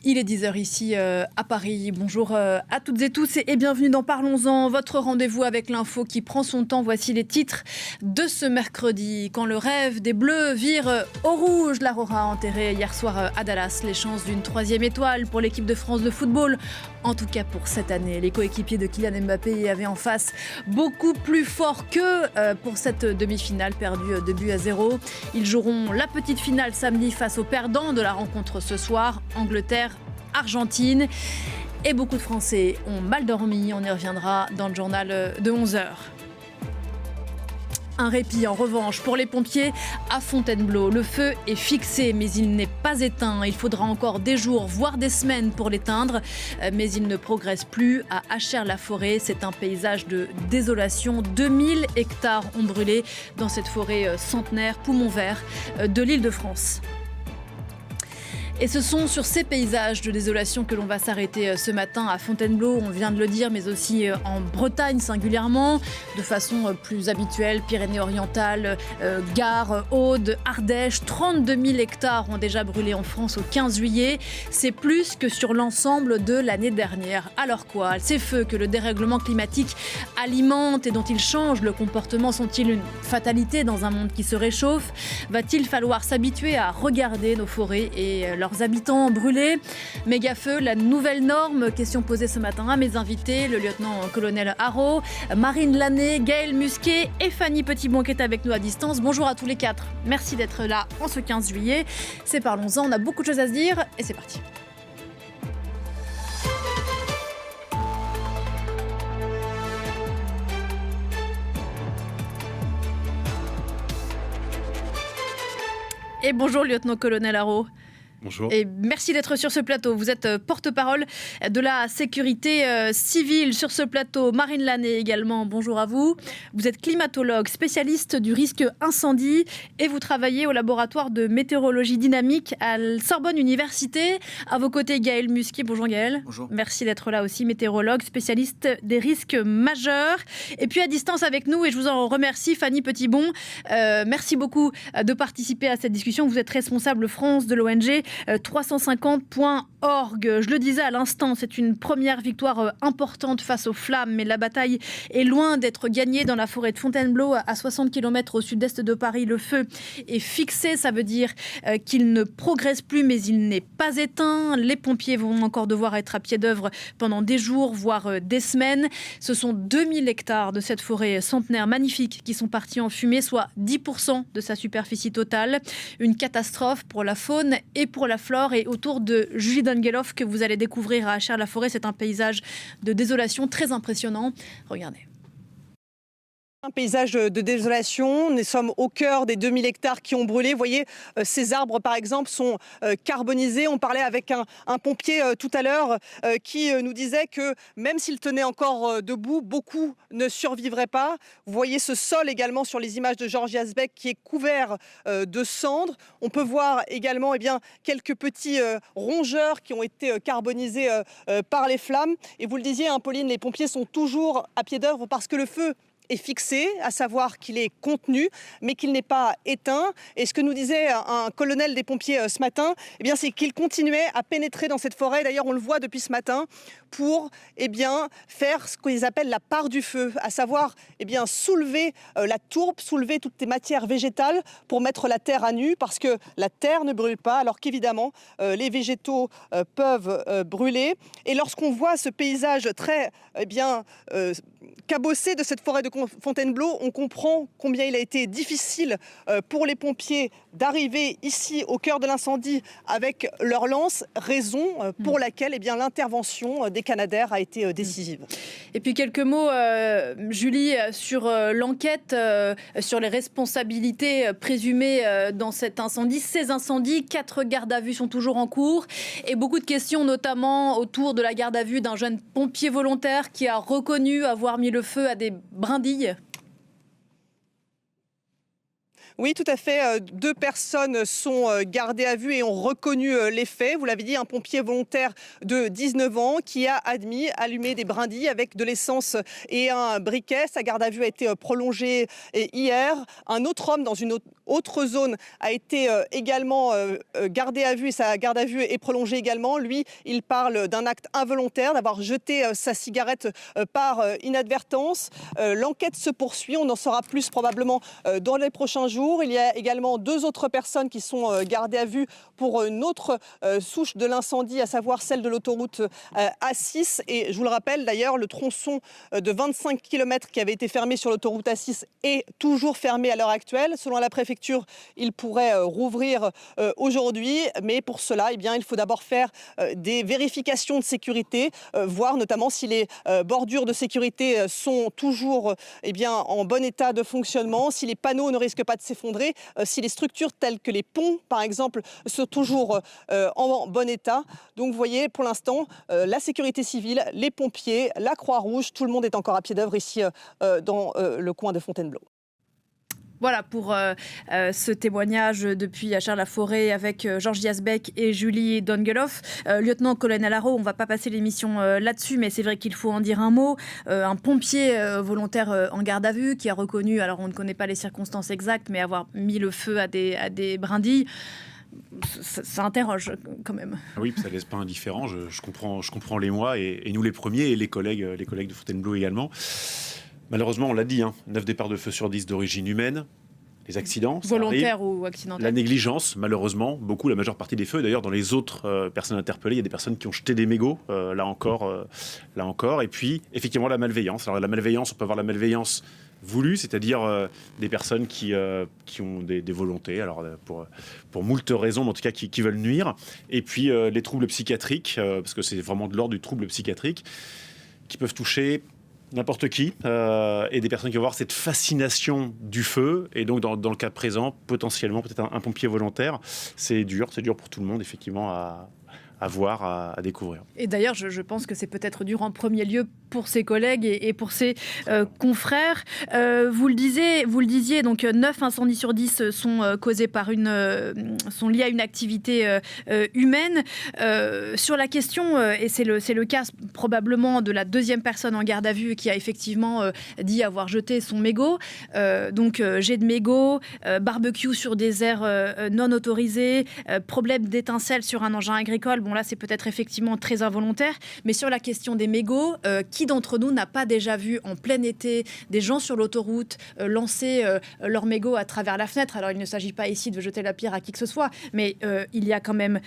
Il est 10h ici à Paris. Bonjour à toutes et tous et bienvenue dans Parlons-en, votre rendez-vous avec l'info qui prend son temps. Voici les titres de ce mercredi. Quand le rêve des Bleus vire au rouge, l'Aurora a enterré hier soir à Dallas les chances d'une 3e étoile pour l'équipe de France de football. En tout cas pour cette année, les coéquipiers de Kylian Mbappé avaient en face beaucoup plus fort qu'eux pour cette demi-finale perdue 2-0. Ils joueront la petite finale samedi face aux perdants de la rencontre ce soir, Angleterre-Argentine. Et beaucoup de Français ont mal dormi, on y reviendra dans le journal de 11h. Un répit en revanche pour les pompiers à Fontainebleau. Le feu est fixé mais il n'est pas éteint. Il faudra encore des jours, voire des semaines pour l'éteindre. Mais il ne progresse plus à Achères-la-Forêt. C'est un paysage de désolation. 2000 hectares ont brûlé dans cette forêt centenaire, poumon vert de l'Île-de-France. Et ce sont sur ces paysages de désolation que l'on va s'arrêter ce matin à Fontainebleau, on vient de le dire, mais aussi en Bretagne singulièrement, de façon plus habituelle, Pyrénées-Orientales, Gare, Aude, Ardèche. 32 000 hectares ont déjà brûlé en France au 15 juillet. C'est plus que sur l'ensemble de l'année dernière. Alors quoi ? Ces feux que le dérèglement climatique alimente et dont il change le comportement sont-ils une fatalité dans un monde qui se réchauffe ? Va-t-il falloir s'habituer à regarder nos forêts et leurs habitants brûlés? Méga-feu, la nouvelle norme? Question posée ce matin à mes invités, le lieutenant-colonel Haro, Marine Lanné, Gaël Musquet et Fanny Petitbon qui est avec nous à distance. Bonjour à tous les quatre. Merci d'être là en ce 15 juillet. C'est Parlons-en, on a beaucoup de choses à se dire et c'est parti. Et bonjour lieutenant-colonel Haro. Bonjour. Et merci d'être sur ce plateau. Vous êtes porte-parole de la sécurité civile sur ce plateau. Marine Lanné également, bonjour à vous. Vous êtes climatologue, spécialiste du risque incendie et vous travaillez au laboratoire de météorologie dynamique à Sorbonne Université. À vos côtés, Gaël Musquet. Bonjour Gaël. Bonjour. Merci d'être là aussi, météorologue, spécialiste des risques majeurs. Et puis à distance avec nous, et je vous en remercie, Fanny Petitbon. Merci beaucoup de participer à cette discussion. Vous êtes responsable France de l'ONG 350.org. Je le disais à l'instant, c'est une première victoire importante face aux flammes, mais la bataille est loin d'être gagnée dans la forêt de Fontainebleau, à 60 km au sud-est de Paris. Le feu est fixé, ça veut dire qu'il ne progresse plus, mais il n'est pas éteint. Les pompiers vont encore devoir être à pied d'œuvre pendant des jours, voire des semaines. Ce sont 2000 hectares de cette forêt centenaire magnifique qui sont partis en fumée, soit 10% de sa superficie totale. Une catastrophe pour la faune et pour la flore. Et autour de Julie Dungeloff que vous allez découvrir à Achères-la-Forêt, c'est un paysage de désolation très impressionnant. Regardez. Un paysage de désolation, nous sommes au cœur des 2000 hectares qui ont brûlé. Vous voyez, ces arbres par exemple sont carbonisés. On parlait avec un pompier tout à l'heure qui nous disait que même s'il tenait encore debout, beaucoup ne survivraient pas. Vous voyez ce sol également sur les images de Georges Yazbek qui est couvert de cendres. On peut voir également quelques petits rongeurs qui ont été carbonisés par les flammes. Et vous le disiez, Pauline, les pompiers sont toujours à pied d'œuvre parce que le feu est fixé, à savoir qu'il est contenu, mais qu'il n'est pas éteint. Et ce que nous disait un colonel des pompiers ce matin, c'est qu'il continuait à pénétrer dans cette forêt. D'ailleurs, on le voit depuis ce matin pour faire ce qu'ils appellent la part du feu, à savoir soulever la tourbe, soulever toutes les matières végétales pour mettre la terre à nu, parce que la terre ne brûle pas, alors qu'évidemment, les végétaux peuvent brûler. Et lorsqu'on voit ce paysage très cabossé de cette forêt de Fontainebleau, on comprend combien il a été difficile pour les pompiers d'arriver ici au cœur de l'incendie avec leur lance, raison pour laquelle l'intervention des Canadair a été décisive. Et puis quelques mots, Julie, sur l'enquête, sur les responsabilités présumées dans cet incendie. Ces incendies, 4 gardes à vue sont toujours en cours et beaucoup de questions notamment autour de la garde à vue d'un jeune pompier volontaire qui a reconnu avoir mis le feu à des brindilles. Oui, tout à fait. 2 personnes sont gardées à vue et ont reconnu les faits. Vous l'avez dit, un pompier volontaire de 19 ans qui a admis allumer des brindilles avec de l'essence et un briquet. Sa garde à vue a été prolongée hier. Un autre homme dans une autre zone a été également gardé à vue et sa garde à vue est prolongée également. Lui, il parle d'un acte involontaire, d'avoir jeté sa cigarette par inadvertance. L'enquête se poursuit, on en saura plus probablement dans les prochains jours. Il y a également 2 autres personnes qui sont gardées à vue pour une autre souche de l'incendie, à savoir celle de l'autoroute A6. Et je vous le rappelle d'ailleurs, le tronçon de 25 km qui avait été fermé sur l'autoroute A6 est toujours fermé à l'heure actuelle. Selon la préfecture, il pourrait rouvrir aujourd'hui, mais pour cela, il faut d'abord faire des vérifications de sécurité, voir notamment si les bordures de sécurité sont toujours en bon état de fonctionnement, si les panneaux ne risquent pas de s'effondrer, si les structures telles que les ponts, par exemple, sont toujours en bon état. Donc vous voyez, pour l'instant, la sécurité civile, les pompiers, la Croix-Rouge, tout le monde est encore à pied d'œuvre ici dans le coin de Fontainebleau. Voilà pour ce témoignage depuis Achères-la-Forêt avec Georges Yazbek et Julie Dongeloff. Lieutenant-colonel Haro, on ne va pas passer l'émission là-dessus, mais c'est vrai qu'il faut en dire un mot. Un pompier volontaire en garde à vue qui a reconnu, alors on ne connaît pas les circonstances exactes, mais avoir mis le feu à des brindilles. Ça interroge quand même. Oui, ça ne laisse pas indifférent. Je comprends l'émoi et nous les premiers et les collègues de Fontainebleau également. Malheureusement, on l'a dit, 9 départs de feu sur 10 d'origine humaine. Les accidents, volontaires ou accidentels. La négligence, malheureusement, beaucoup, la majeure partie des feux. D'ailleurs, dans les autres personnes interpellées, il y a des personnes qui ont jeté des mégots, là encore. Et puis, effectivement, la malveillance. Alors, la malveillance, on peut avoir la malveillance voulue, c'est-à-dire des personnes qui ont des volontés, alors pour moult raisons, mais en tout cas qui veulent nuire. Et puis, les troubles psychiatriques, parce que c'est vraiment de l'ordre du trouble psychiatrique, qui peuvent toucher n'importe qui, et des personnes qui vont avoir cette fascination du feu. Et donc, dans le cas présent, potentiellement, peut-être un pompier volontaire. C'est dur pour tout le monde, effectivement, à voir, à découvrir. Et d'ailleurs, je pense que c'est peut-être dur en premier lieu pour ses collègues et pour ses confrères. Vous le disiez, donc 9 incendies sur 10 sont causés sont liés à une activité humaine. Sur la question, et c'est le cas probablement de la deuxième personne en garde à vue qui a effectivement dit avoir jeté son mégot. Donc jet de mégot, barbecue sur des aires non autorisées, problème d'étincelle sur un engin agricole. Bon là, c'est peut-être effectivement très involontaire, mais sur la question des mégots, qui d'entre nous n'a pas déjà vu en plein été des gens sur l'autoroute lancer leurs mégots à travers la fenêtre? Alors, il ne s'agit pas ici de jeter la pierre à qui que ce soit, mais il y a quand même...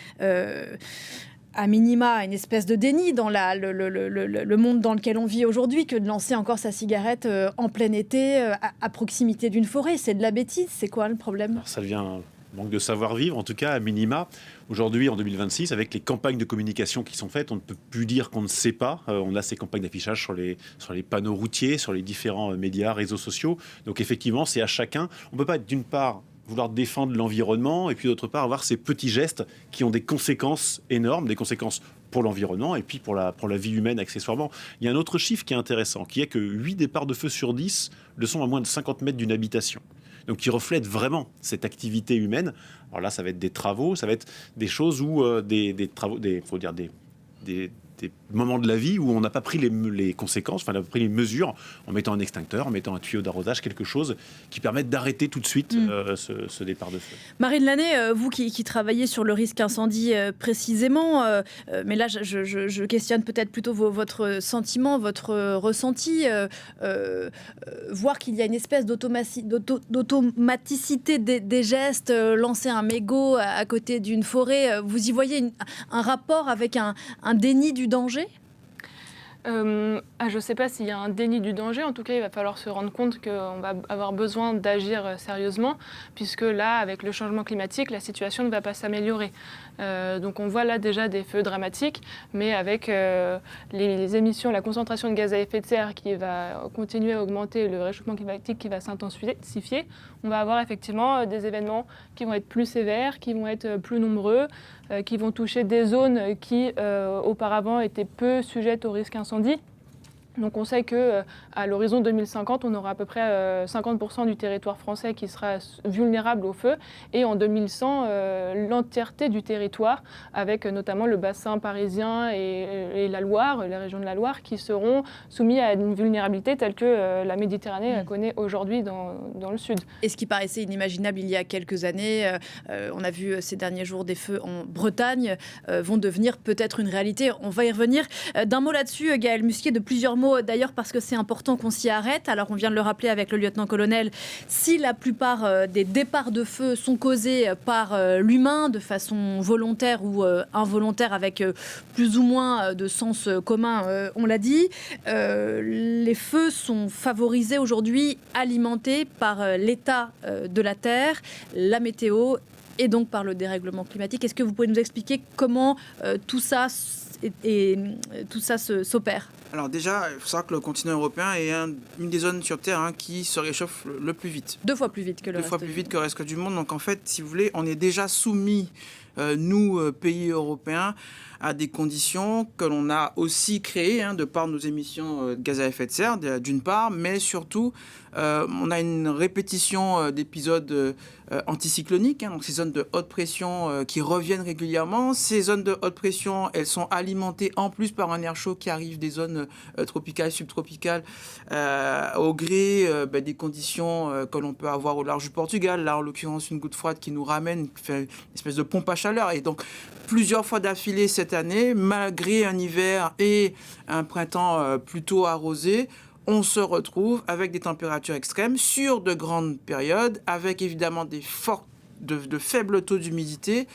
à minima, une espèce de déni dans le monde dans lequel on vit aujourd'hui que de lancer encore sa cigarette en plein été à proximité d'une forêt. C'est de la bêtise. C'est quoi le problème? Alors, ça devient un manque de savoir-vivre, en tout cas à minima. Aujourd'hui, en 2026, avec les campagnes de communication qui sont faites, on ne peut plus dire qu'on ne sait pas. On a ces campagnes d'affichage sur les panneaux routiers, sur les différents médias, réseaux sociaux. Donc effectivement, c'est à chacun. On ne peut pas être d'une part vouloir défendre l'environnement et puis d'autre part avoir ces petits gestes qui ont des conséquences énormes, des conséquences pour l'environnement et puis pour la vie humaine accessoirement. Il y a un autre chiffre qui est intéressant, qui est que 8 départs de feu sur 10 le sont à moins de 50 mètres d'une habitation. Donc qui reflète vraiment cette activité humaine. Alors là, ça va être des travaux, ça va être des choses où des moments de la vie où on n'a pas pris les conséquences, on n'a pas pris les mesures en mettant un extincteur, en mettant un tuyau d'arrosage, quelque chose qui permette d'arrêter tout de suite ce départ de feu. Marine Lannet, vous qui travaillez sur le risque incendie précisément, mais là je questionne peut-être plutôt votre sentiment, votre ressenti, voir qu'il y a une espèce d'automaticité des gestes, lancer un mégot à côté d'une forêt, vous y voyez un rapport avec un déni du danger? Je ne sais pas s'il y a un déni du danger. En tout cas, il va falloir se rendre compte qu'on va avoir besoin d'agir sérieusement, puisque là, avec le changement climatique, la situation ne va pas s'améliorer. Donc on voit là déjà des feux dramatiques, mais avec les émissions, la concentration de gaz à effet de serre qui va continuer à augmenter, le réchauffement climatique qui va s'intensifier, on va avoir effectivement des événements qui vont être plus sévères, qui vont être plus nombreux, qui vont toucher des zones qui auparavant étaient peu sujettes au risque incendie. Donc on sait qu'à l'horizon 2050, on aura à peu près 50% du territoire français qui sera vulnérable au feu, et en 2100, l'entièreté du territoire, avec notamment le bassin parisien et la Loire, les régions de la Loire, qui seront soumis à une vulnérabilité telle que la Méditerranée la connaît aujourd'hui dans le sud. Et ce qui paraissait inimaginable il y a quelques années, on a vu ces derniers jours des feux en Bretagne, vont devenir peut-être une réalité. On va y revenir. D'un mot là-dessus, Gaël Musquier, de plusieurs mots d'ailleurs, parce que c'est important qu'on s'y arrête. Alors on vient de le rappeler avec le lieutenant-colonel, si la plupart des départs de feu sont causés par l'humain de façon volontaire ou involontaire, avec plus ou moins de sens commun, on l'a dit, les feux sont favorisés aujourd'hui, alimentés par l'état de la Terre, la météo et donc par le dérèglement climatique. Est-ce que vous pouvez nous expliquer comment tout ça s'opère ? Alors déjà, il faut savoir que le continent européen est une des zones sur Terre qui se réchauffe le plus vite. 2 fois plus vite que le reste. 2 fois plus vite que le reste du monde. Donc en fait, si vous voulez, on est déjà soumis, nous, pays européens, à des conditions que l'on a aussi créées de par nos émissions de gaz à effet de serre, d'une part, mais surtout, on a une répétition d'épisodes anticycloniques, donc ces zones de haute pression qui reviennent régulièrement. Ces zones de haute pression, elles sont alimentées en plus par un air chaud qui arrive des zones tropicales, subtropicales, au gré des conditions que l'on peut avoir au large du Portugal. Là, en l'occurrence, une goutte froide qui nous ramène, qui fait une espèce de pompe à chaleur. Et donc, plusieurs fois d'affilée cette année, malgré un hiver et un printemps plutôt arrosé, on se retrouve avec des températures extrêmes sur de grandes périodes, avec évidemment de faibles taux d'humidité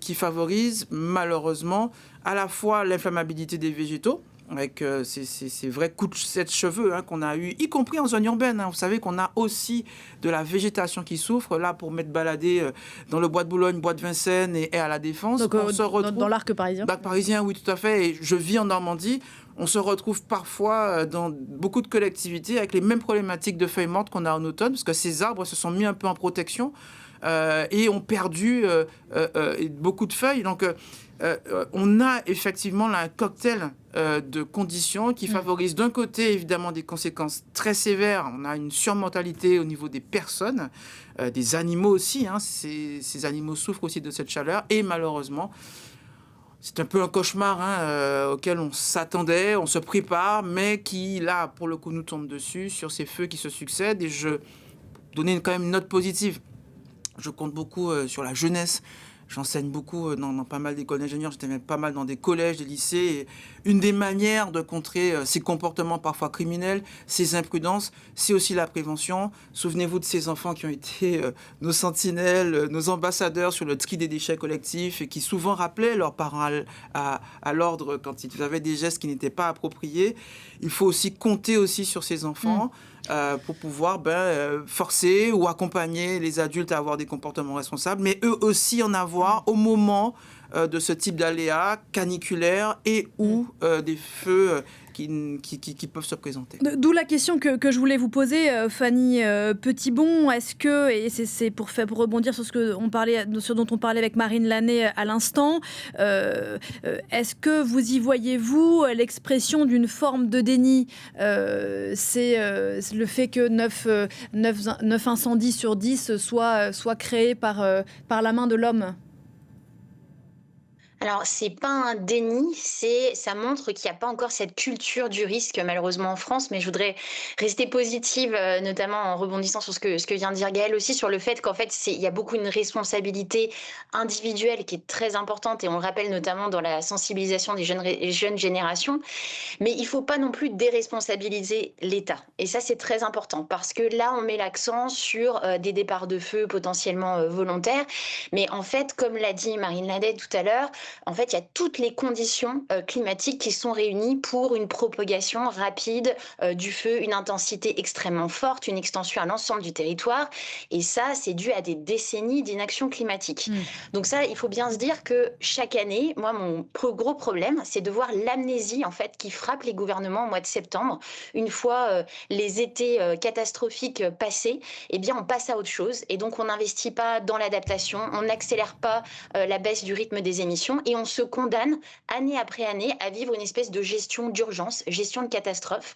qui favorisent malheureusement à la fois l'inflammabilité des végétaux, avec ces vrais coups de sèche-cheveux qu'on a eu, y compris en zone urbaine. Vous savez qu'on a aussi de la végétation qui souffre. Là, pour m'être baladé dans le bois de Boulogne, bois de Vincennes et à la Défense, donc, on se retrouve dans l'arc parisien. L'arc parisien, oui, tout à fait. Et je vis en Normandie. On se retrouve parfois dans beaucoup de collectivités avec les mêmes problématiques de feuilles mortes qu'on a en automne, parce que ces arbres se sont mis un peu en protection et ont perdu beaucoup de feuilles. Donc, on a effectivement là un cocktail de conditions qui favorisent d'un côté évidemment des conséquences très sévères. On a une surmortalité au niveau des personnes, des animaux aussi. Ces animaux souffrent aussi de cette chaleur et malheureusement, c'est un peu un cauchemar auquel on s'attendait, on se prépare, mais qui, là, pour le coup, nous tombe dessus sur ces feux qui se succèdent. Et je donner quand même une note positive. Je compte beaucoup sur la jeunesse. J'enseigne beaucoup dans pas mal d'écoles d'ingénieurs, j'étais même pas mal dans des collèges, des lycées. Et une des manières de contrer ces comportements parfois criminels, ces imprudences, c'est aussi la prévention. Souvenez-vous de ces enfants qui ont été nos sentinelles, nos ambassadeurs sur le tri des déchets collectifs et qui souvent rappelaient leurs parents à l'ordre quand ils avaient des gestes qui n'étaient pas appropriés. Il faut aussi compter aussi sur ces enfants pour pouvoir forcer ou accompagner les adultes à avoir des comportements responsables, mais eux aussi en avoir au moment de ce type d'aléas caniculaires et ou des feux qui peuvent se présenter. D'où la question que je voulais vous poser, Fanny Petitbon. Est-ce que, et c'est pour rebondir sur ce dont on parlait avec Marine Lannet à l'instant, est-ce que vous y voyez-vous l'expression d'une forme de déni ? C'est le fait que 9 incendies sur 10 soient créés par la main de l'homme ? Alors, c'est pas un déni, ça montre qu'il n'y a pas encore cette culture du risque, malheureusement, en France. Mais je voudrais rester positive, notamment en rebondissant sur ce que vient de dire Gaël aussi, sur le fait qu'en fait, il y a beaucoup une responsabilité individuelle qui est très importante. Et on le rappelle notamment dans la sensibilisation des jeunes générations. Mais il ne faut pas non plus déresponsabiliser l'État. Et ça, c'est très important parce que là, on met l'accent sur des départs de feu potentiellement volontaires. Mais en fait, comme l'a dit Marine Lannet tout à l'heure, en fait, il y a toutes les conditions climatiques qui sont réunies pour une propagation rapide du feu, une intensité extrêmement forte, une extension à l'ensemble du territoire. Et ça, c'est dû à des décennies d'inaction climatique. Donc ça, il faut bien se dire que chaque année, moi, mon gros problème, c'est de voir l'amnésie en fait qui frappe les gouvernements au mois de septembre. Une fois les étés catastrophiques passés, eh bien, on passe à autre chose. Et donc, on n'investit pas dans l'adaptation, on n'accélère pas la baisse du rythme des émissions. situation et on se condamne année après année à vivre une espèce de gestion d'urgence, gestion de catastrophe.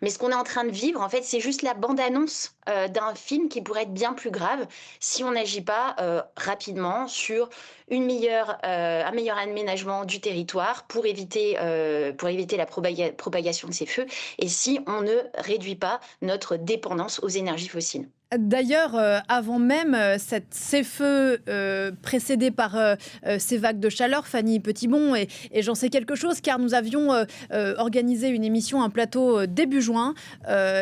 Mais ce qu'on est en train de vivre, en fait, c'est juste la bande-annonce d'un film qui pourrait être bien plus grave si on n'agit pas rapidement sur un meilleur aménagement du territoire pour éviter la propagation de ces feux et si on ne réduit pas notre dépendance aux énergies fossiles. D'ailleurs, avant même ces feux précédés par ces vagues de chaleur, Fanny Petitbon, et j'en sais quelque chose car nous avions organisé une émission, un plateau début juin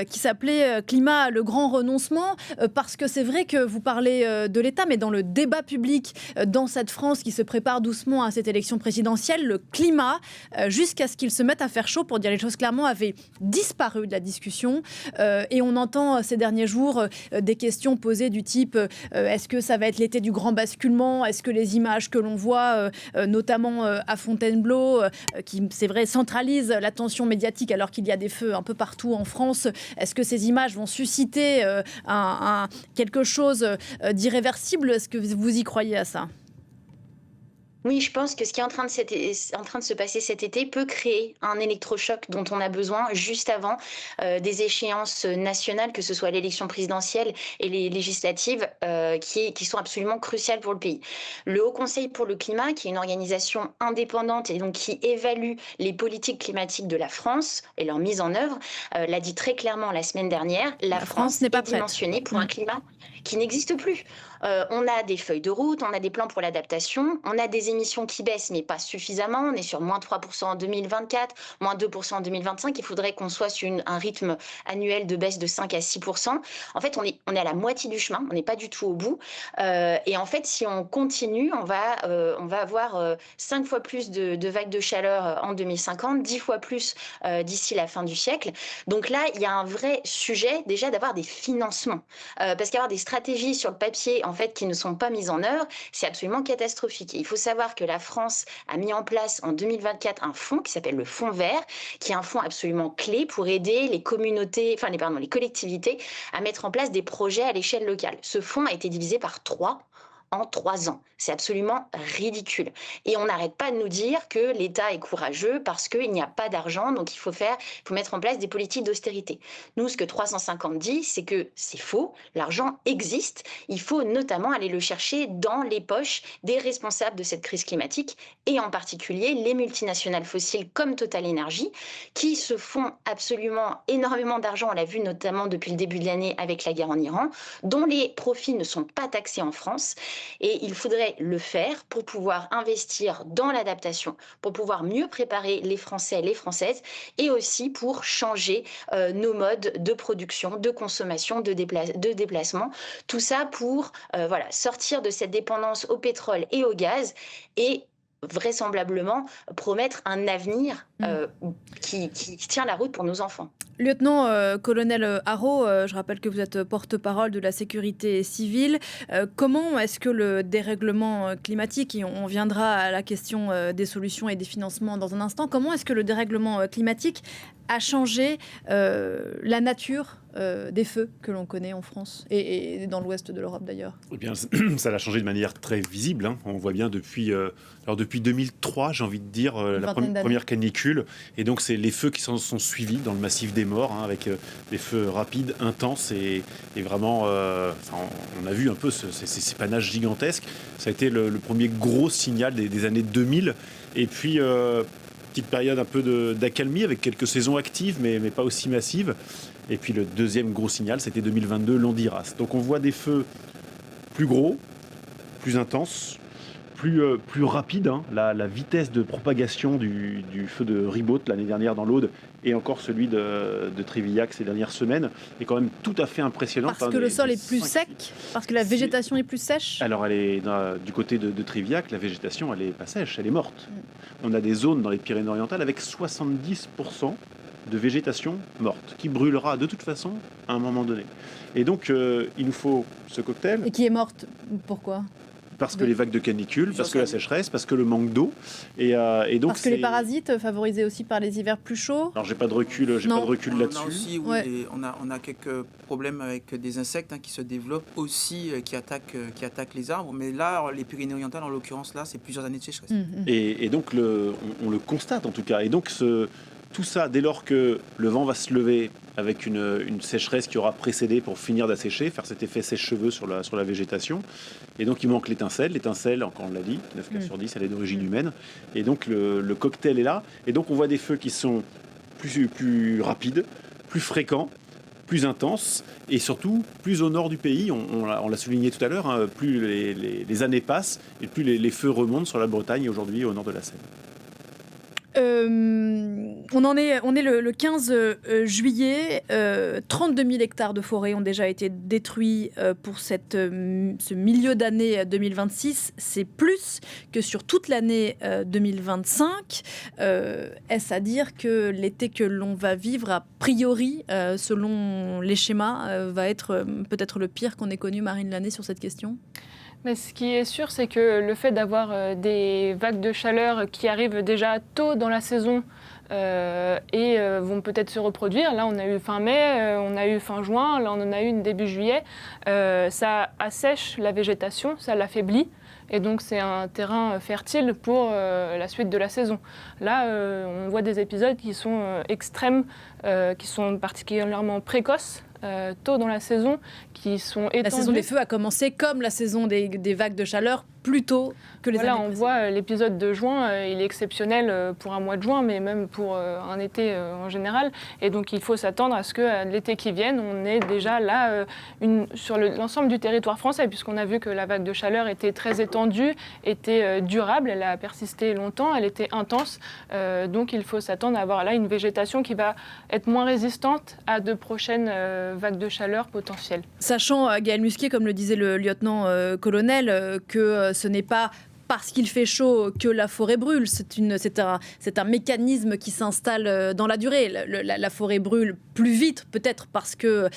qui s'appelait Climat, le grand renoncement, parce que c'est vrai que vous parlez de l'État, mais dans le débat public, dans cette France qui se prépare doucement à cette élection présidentielle, le climat, jusqu'à ce qu'il se mette à faire chaud, pour dire les choses clairement, avait disparu de la discussion. Et on entend ces derniers jours des questions posées du type est-ce que ça va être l'été du grand basculement? Est-ce que les images que l'on voit, notamment à Fontainebleau, qui, c'est vrai, centralisent l'attention médiatique alors qu'il y a des feux un peu partout en France, est-ce que ces images vont susciter quelque chose d'irréversible? Est-ce que vous y croyez à ça? Oui, je pense que ce qui est en train de se passer cet été peut créer un électrochoc dont on a besoin juste avant des échéances nationales, que ce soit l'élection présidentielle et les législatives, qui sont absolument cruciales pour le pays. Le Haut Conseil pour le climat, qui est une organisation indépendante et donc qui évalue les politiques climatiques de la France et leur mise en œuvre, l'a dit très clairement la semaine dernière, la France n'est pas est dimensionnée pour un climat qui n'existe plus. On a des feuilles de route, on a des plans pour l'adaptation, on a des émissions qui baissent, mais pas suffisamment. On est sur moins 3% en 2024, moins 2% en 2025. Il faudrait qu'on soit sur un rythme annuel de baisse de 5 à 6%. En fait, on est à la moitié du chemin, on n'est pas du tout au bout. Et en fait, si on continue, on va avoir 5 fois plus de vagues de chaleur en 2050, 10 fois plus d'ici la fin du siècle. Donc là, il y a un vrai sujet déjà d'avoir des financements. Parce qu'avoir des stratégies sur le papier, en fait, qui ne sont pas mises en œuvre, c'est absolument catastrophique. Et il faut savoir que la France a mis en place en 2024 un fonds qui s'appelle le Fonds vert, qui est un fonds absolument clé pour aider les collectivités à mettre en place des projets à l'échelle locale. Ce fonds a été divisé par 3 en 3 ans. C'est absolument ridicule. Et on n'arrête pas de nous dire que l'État est courageux parce qu'il n'y a pas d'argent, donc il faut mettre en place des politiques d'austérité. Nous, ce que 350 dit, c'est que c'est faux, l'argent existe, il faut notamment aller le chercher dans les poches des responsables de cette crise climatique, et en particulier les multinationales fossiles comme Total Energy, qui se font absolument énormément d'argent, on l'a vu notamment depuis le début de l'année avec la guerre en Iran, dont les profits ne sont pas taxés en France. Et il faudrait le faire pour pouvoir investir dans l'adaptation, pour pouvoir mieux préparer les Français et les Françaises, et aussi pour changer nos modes de production, de consommation, de déplacement. Tout ça pour sortir de cette dépendance au pétrole et au gaz et vraisemblablement promettre un avenir qui tient la route pour nos enfants. Lieutenant-colonel Haro, je rappelle que vous êtes porte-parole de la sécurité civile. Comment est-ce que le dérèglement climatique, et on viendra à la question des solutions et des financements dans un instant, comment est-ce que le dérèglement climatique a changé la nature des feux que l'on connaît en France et dans l'ouest de l'Europe d'ailleurs? Eh bien, ça l'a changé de manière très visible. Hein. On voit bien depuis 2003, j'ai envie de dire, la première canicule. Et donc, c'est les feux qui s'en sont suivis dans le massif des morts, hein, avec des feux rapides, intenses et vraiment, on a vu un peu ces panaches gigantesques. Ça a été le premier gros signal des années 2000. Et puis, petite période un peu d'accalmie avec quelques saisons actives, mais pas aussi massives. Et puis le deuxième gros signal, c'était 2022, l'Hondiras. Donc on voit des feux plus gros, plus intenses, plus rapides. Hein. La vitesse de propagation du feu de Ribaute l'année dernière dans l'Aude et encore celui de Trévillac ces dernières semaines est quand même tout à fait impressionnant. Parce que le sol est plus sec? Parce que la végétation est plus sèche? Alors elle est du côté de Trévillac, la végétation elle est pas sèche, elle est morte. On a des zones dans les Pyrénées-Orientales avec 70% de végétation morte, qui brûlera de toute façon à un moment donné. Et donc, il nous faut ce cocktail. Et qui est morte, pourquoi ? Parce que les vagues de canicule, parce que la sécheresse, parce que le manque d'eau. Et donc parce que les parasites favorisés aussi par les hivers plus chauds. Alors j'ai pas de recul là-dessus. On a aussi, on a quelques problèmes avec des insectes qui se développent aussi, qui attaquent les arbres. Mais là, les Pyrénées-Orientales, en l'occurrence, là, c'est plusieurs années de sécheresse. Et donc on le constate en tout cas. Et donc tout ça, dès lors que le vent va se lever avec une sécheresse qui aura précédé pour finir d'assécher, faire cet effet sèche-cheveux sur la végétation. Et donc il manque l'étincelle. L'étincelle, encore on l'a dit, 9 cas sur 10, elle est d'origine humaine. Et donc le cocktail est là. Et donc on voit des feux qui sont plus rapides, plus fréquents, plus intenses et surtout plus au nord du pays. On l'a souligné tout à l'heure, plus les années passent et plus les feux remontent sur la Bretagne et aujourd'hui au nord de la Seine. On est le 15 juillet. 32 000 hectares de forêt ont déjà été détruits pour ce milieu d'année 2026. C'est plus que sur toute l'année 2025. Est-ce à dire que l'été que l'on va vivre, a priori, selon les schémas, va être peut-être le pire qu'on ait connu, Marine Lanné, sur cette question ? Mais ce qui est sûr, c'est que le fait d'avoir des vagues de chaleur qui arrivent déjà tôt dans la saison et vont peut-être se reproduire. Là, on a eu fin mai, on a eu fin juin, là, on en a eu une début juillet. Ça assèche la végétation, ça l'affaiblit. Et donc, c'est un terrain fertile pour la suite de la saison. Là, on voit des épisodes qui sont extrêmes, qui sont particulièrement précoces. Tôt dans la saison, qui sont étendus. La saison des feux a commencé comme la saison des vagues de chaleur, plus tôt que les années précédentes. On voit l'épisode de juin, il est exceptionnel pour un mois de juin, mais même pour un été en général. Et donc il faut s'attendre à ce que l'été qui vienne, on est déjà là sur l'ensemble du territoire français, puisqu'on a vu que la vague de chaleur était très étendue, était durable, elle a persisté longtemps, elle était intense. Donc il faut s'attendre à avoir là une végétation qui va être moins résistante à de prochaines vagues de chaleur potentielles. Sachant, Gaël Musquier, comme le disait le lieutenant-colonel, que ce n'est pas parce qu'il fait chaud que la forêt brûle. C'est un mécanisme qui s'installe dans la durée. La forêt brûle plus vite, peut-être parce qu'il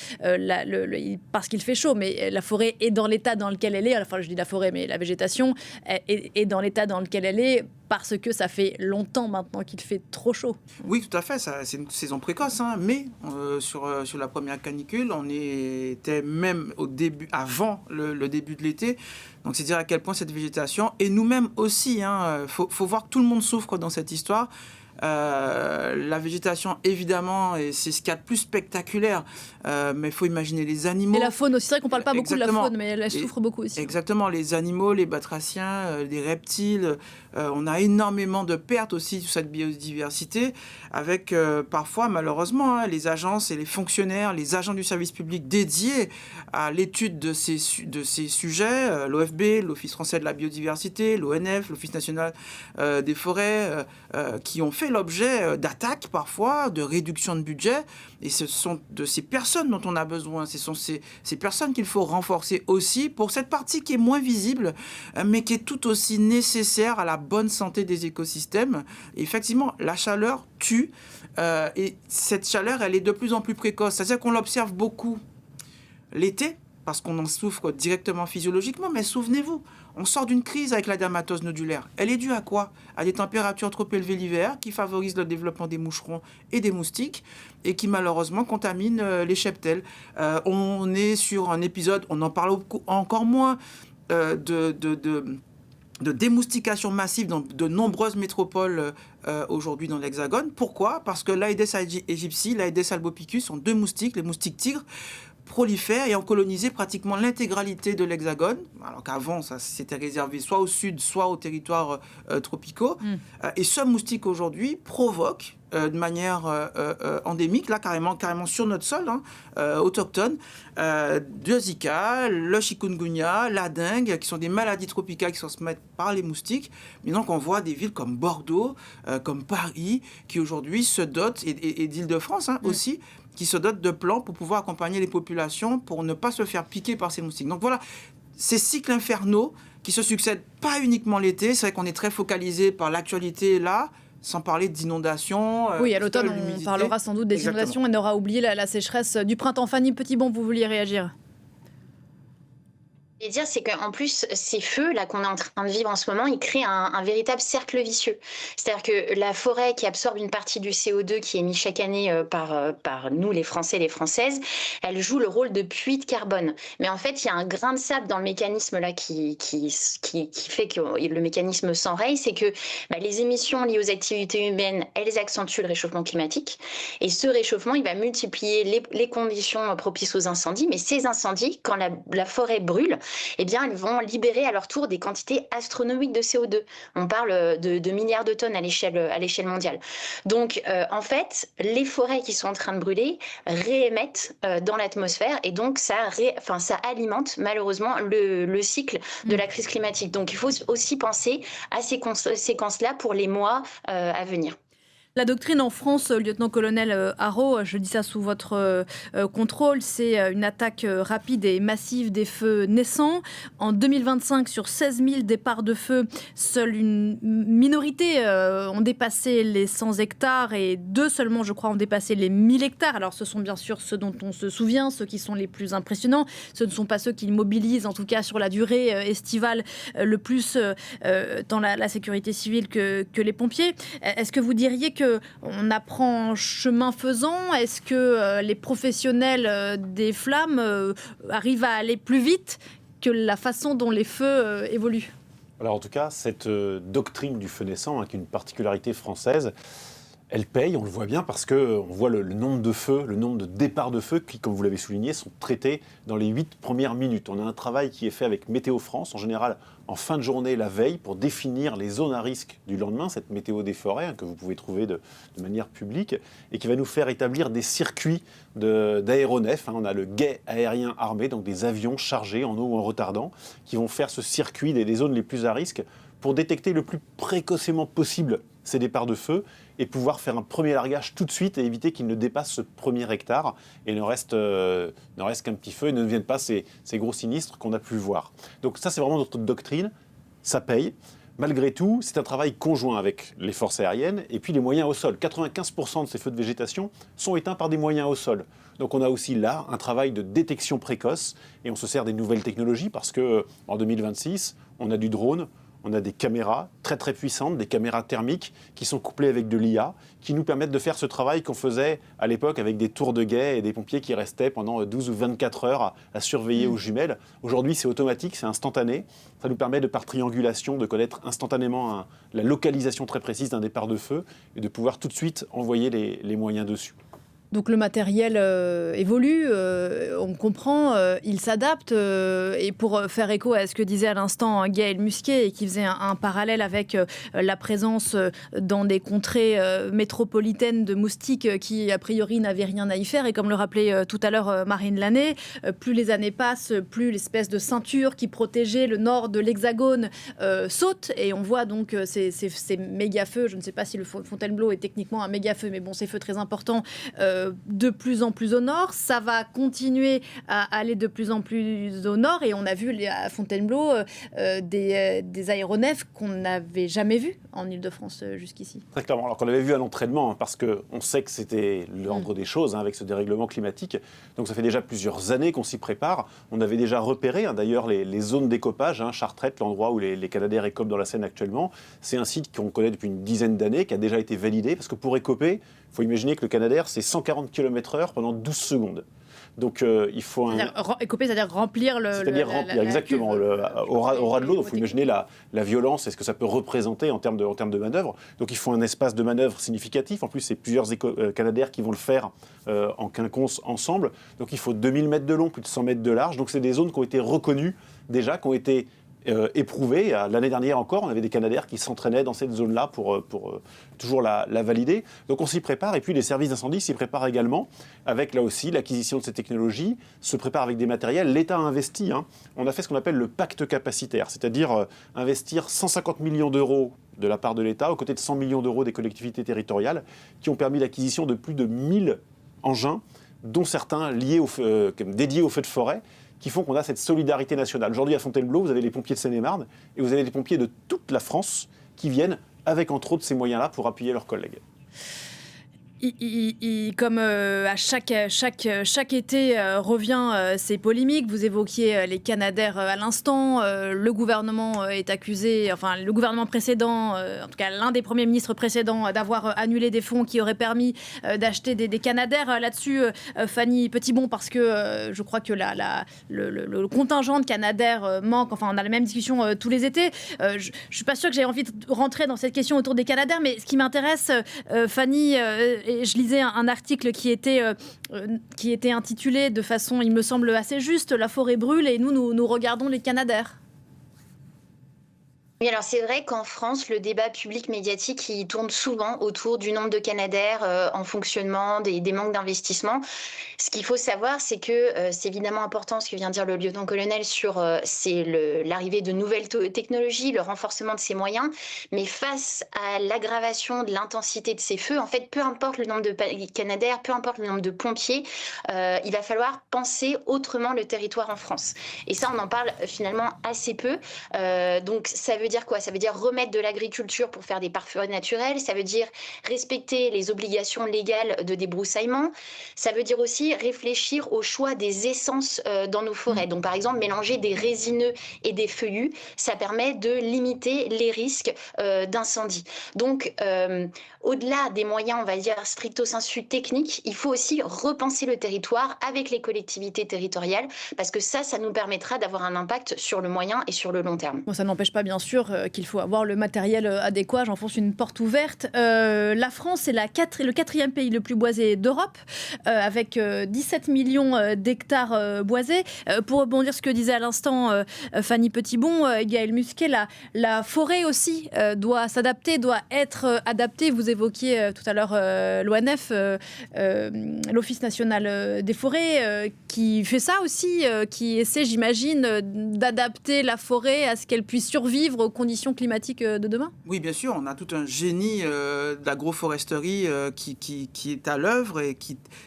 fait chaud, mais la forêt est dans l'état dans lequel elle est. Enfin, je dis la forêt, mais la végétation est dans l'état dans lequel elle est parce que ça fait longtemps maintenant qu'il fait trop chaud. Oui, tout à fait. C'est une saison précoce, mais sur la première canicule, on était même au début, avant le début de l'été. Donc, c'est dire à quel point cette végétation, et nous-mêmes aussi, faut voir que tout le monde souffre dans cette histoire. La végétation, évidemment, et c'est ce qu'il y a de plus spectaculaire, mais il faut imaginer les animaux. Et la faune aussi, c'est vrai qu'on ne parle pas beaucoup de la faune, mais elle souffre beaucoup aussi. Exactement, les animaux, les batraciens, les reptiles, on a énormément de pertes aussi sur cette biodiversité, avec parfois, malheureusement, les agences et les fonctionnaires, les agents du service public dédiés à l'étude de ces sujets, l'OFB, l'Office français de la biodiversité, l'ONF, l'Office national des forêts, qui ont fait l'objet d'attaques parfois, de réduction de budget, et ce sont de ces personnes dont on a besoin, ce sont ces personnes qu'il faut renforcer aussi pour cette partie qui est moins visible, mais qui est tout aussi nécessaire à la bonne santé des écosystèmes. Et effectivement, la chaleur tue, et cette chaleur, elle est de plus en plus précoce, c'est-à-dire qu'on l'observe beaucoup l'été, parce qu'on en souffre directement physiologiquement, mais souvenez-vous, on sort d'une crise avec la dermatose nodulaire. Elle est due à quoi ? À des températures trop élevées l'hiver qui favorisent le développement des moucherons et des moustiques et qui malheureusement contaminent les cheptels. On est sur un épisode, on en parle encore moins, de démoustication massive dans de nombreuses métropoles aujourd'hui dans l'Hexagone. Pourquoi ? Parce que l'Aedes aegypti, l'Aedes albopicus sont deux moustiques, les moustiques tigres, prolifèrent et ont colonisé pratiquement l'intégralité de l'Hexagone, alors qu'avant, ça s'était réservé soit au sud, soit aux territoires tropicaux. Et ce moustique, aujourd'hui, provoque de manière endémique, là, carrément sur notre sol, autochtone, de Zika, le chikungunya, la dengue, qui sont des maladies tropicales qui se transmettent par les moustiques. Mais donc, on voit des villes comme Bordeaux, comme Paris, qui aujourd'hui se dotent, et d'Île-de-France aussi, qui se dotent de plans pour pouvoir accompagner les populations pour ne pas se faire piquer par ces moustiques. Donc voilà, ces cycles infernaux qui se succèdent pas uniquement l'été, c'est vrai qu'on est très focalisé par l'actualité là, sans parler d'inondations. Oui, à l'automne, on parlera sans doute des inondations et on aura oublié la sécheresse du printemps. Fanny Petitbon, vous vouliez réagir ? Et dire, c'est qu'en plus, ces feux là qu'on est en train de vivre en ce moment, ils créent un véritable cercle vicieux. C'est-à-dire que la forêt qui absorbe une partie du CO2 qui est émis chaque année par nous, les Français et les Françaises, elle joue le rôle de puits de carbone. Mais en fait, il y a un grain de sable dans le mécanisme là qui fait que le mécanisme s'enraye, c'est que les émissions liées aux activités humaines, elles accentuent le réchauffement climatique. Et ce réchauffement, il va multiplier les conditions propices aux incendies. Mais ces incendies, quand la forêt brûle, eh bien, elles vont libérer à leur tour des quantités astronomiques de CO2. On parle de milliards de tonnes à l'échelle mondiale. Donc, en fait, les forêts qui sont en train de brûler réémettent dans l'atmosphère et donc ça alimente malheureusement le cycle de la crise climatique. Donc, il faut aussi penser à ces conséquences-là pour les mois à venir. La doctrine en France, lieutenant-colonel Haro, je dis ça sous votre contrôle, c'est une attaque rapide et massive des feux naissants. En 2025, sur 16 000 départs de feu, seule une minorité ont dépassé les 100 hectares et 2 seulement, je crois, ont dépassé les 1000 hectares. Alors ce sont bien sûr ceux dont on se souvient, ceux qui sont les plus impressionnants. Ce ne sont pas ceux qui mobilisent, en tout cas sur la durée estivale, le plus dans la sécurité civile que les pompiers. Est-ce que vous diriez qu'on apprend chemin faisant? Est-ce que les professionnels des flammes arrivent à aller plus vite que la façon dont les feux évoluent? Alors en tout cas, cette doctrine du feu naissant, qui est une particularité française, elle paye, on le voit bien, parce qu'on voit le nombre de feux, le nombre de départs de feu qui, comme vous l'avez souligné, sont traités dans les 8 premières minutes. On a un travail qui est fait avec Météo France, en général en fin de journée, la veille, pour définir les zones à risque du lendemain, cette météo des forêts que vous pouvez trouver de manière publique, et qui va nous faire établir des circuits d'aéronefs. On a le guet aérien armé, donc des avions chargés en eau ou en retardant, qui vont faire ce circuit des zones les plus à risque pour détecter le plus précocement possible ces départs de feu et pouvoir faire un premier largage tout de suite et éviter qu'il ne dépasse ce premier hectare et ne reste qu'un petit feu et ne deviennent pas ces gros sinistres qu'on a pu voir. Donc ça, c'est vraiment notre doctrine, ça paye. Malgré tout, c'est un travail conjoint avec les forces aériennes et puis les moyens au sol. 95% de ces feux de végétation sont éteints par des moyens au sol. Donc on a aussi là un travail de détection précoce et on se sert des nouvelles technologies parce qu'en 2026, on a du drone, on a des caméras très très puissantes, des caméras thermiques qui sont couplées avec de l'IA, qui nous permettent de faire ce travail qu'on faisait à l'époque avec des tours de guet et des pompiers qui restaient pendant 12 ou 24 heures à surveiller aux jumelles. Aujourd'hui, c'est automatique, c'est instantané. Ça nous permet de, par triangulation, de connaître instantanément la localisation très précise d'un départ de feu et de pouvoir tout de suite envoyer les moyens dessus. Donc le matériel évolue, on comprend, il s'adapte. Et pour faire écho à ce que disait à l'instant Gaël Musquet et qui faisait un parallèle avec la présence dans des contrées métropolitaines de moustiques qui a priori n'avaient rien à y faire. Et comme le rappelait tout à l'heure Marine Lannet, plus les années passent, plus l'espèce de ceinture qui protégeait le nord de l'Hexagone saute. Et on voit donc ces méga-feux, je ne sais pas si le Fontainebleau est techniquement un méga-feu, mais bon, ces feux très importants, de plus en plus au nord. Ça va continuer à aller de plus en plus au nord et on a vu à Fontainebleau des aéronefs qu'on n'avait jamais vus en Ile-de-France jusqu'ici. Très clairement, alors qu'on l'avait vu à l'entraînement, parce qu'on sait que c'était l'ordre des choses avec ce dérèglement climatique. Donc ça fait déjà plusieurs années qu'on s'y prépare. On avait déjà repéré d'ailleurs les zones d'écopage, Chartrette, l'endroit où les Canadair écopent dans la Seine actuellement. C'est un site qu'on connaît depuis une dizaine d'années, qui a déjà été validé, parce que pour écoper, il faut imaginer que le Canadair, c'est 140 km/h pendant 12 secondes. Donc il faut écoper, c'est-à-dire remplir remplir exactement au ras de l'eau. Donc il faut imaginer la violence et ce que ça peut représenter en termes de manœuvre. Donc il faut un espace de manœuvre significatif. En plus, c'est plusieurs Canadair qui vont le faire en quinconce ensemble. Donc il faut 2000 mètres de long, plus de 100 mètres de large. Donc c'est des zones qui ont été reconnues déjà, qui ont été éprouvées. L'année dernière encore, on avait des Canadair qui s'entraînaient dans cette zone-là pour toujours la valider. Donc on s'y prépare, et puis les services d'incendie s'y préparent également, avec là aussi l'acquisition de ces technologies, se prépare avec des matériels. L'État a investi, on a fait ce qu'on appelle le pacte capacitaire, c'est-à-dire investir 150 millions d'euros de la part de l'État, aux côtés de 100 millions d'euros des collectivités territoriales, qui ont permis l'acquisition de plus de 1000 engins, dont certains dédiés aux feux de forêt, qui font qu'on a cette solidarité nationale. Aujourd'hui, à Fontainebleau, vous avez les pompiers de Seine-et-Marne et vous avez les pompiers de toute la France qui viennent avec, entre autres, ces moyens-là pour appuyer leurs collègues. Comme à chaque été revient ces polémiques, vous évoquiez les Canadair à l'instant, le gouvernement est accusé, enfin le gouvernement précédent, en tout cas l'un des premiers ministres précédents, d'avoir annulé des fonds qui auraient permis d'acheter des Canadair. Là-dessus, Fanny Petitbon, parce que je crois que le contingent de Canadair manque, enfin on a la même discussion tous les étés. Je ne suis pas sûre que j'ai envie de rentrer dans cette question autour des Canadair, mais ce qui m'intéresse, Fanny, et je lisais un article qui était intitulé de façon, il me semble, assez juste, « La forêt brûle et nous regardons les Canadair ». Oui, alors c'est vrai qu'en France, le débat public médiatique, il tourne souvent autour du nombre de Canadair en fonctionnement, des manques d'investissement. Ce qu'il faut savoir, c'est que c'est évidemment important, ce que vient de dire le lieutenant-colonel, sur l'arrivée de nouvelles technologies, le renforcement de ces moyens. Mais face à l'aggravation de l'intensité de ces feux, en fait, peu importe le nombre de Canadair, peu importe le nombre de pompiers, il va falloir penser autrement le territoire en France. Et ça, on en parle finalement assez peu. Donc ça veut dire quoi? Ça veut dire remettre de l'agriculture pour faire des pare-feux naturels, ça veut dire respecter les obligations légales de débroussaillement, ça veut dire aussi réfléchir au choix des essences dans nos forêts. Donc par exemple, mélanger des résineux et des feuillus, ça permet de limiter les risques d'incendie. Donc au-delà des moyens, on va dire stricto sensu techniques, il faut aussi repenser le territoire avec les collectivités territoriales, parce que ça nous permettra d'avoir un impact sur le moyen et sur le long terme. Bon, ça n'empêche pas bien sûr qu'il faut avoir le matériel adéquat. J'enfonce une porte ouverte. La France est le 4e pays le plus boisé d'Europe, avec 17 millions d'hectares boisés. Pour rebondir sur ce que disait à l'instant Fanny Petitbon, Gaël Musquet, la forêt aussi doit s'adapter, doit être adaptée. Vous évoquiez tout à l'heure l'ONF, l'Office national des forêts, qui fait ça aussi, qui essaie, j'imagine, d'adapter la forêt à ce qu'elle puisse survivre aux conditions climatiques de demain? Oui, bien sûr, on a tout un génie d'agroforesterie qui est à l'œuvre, et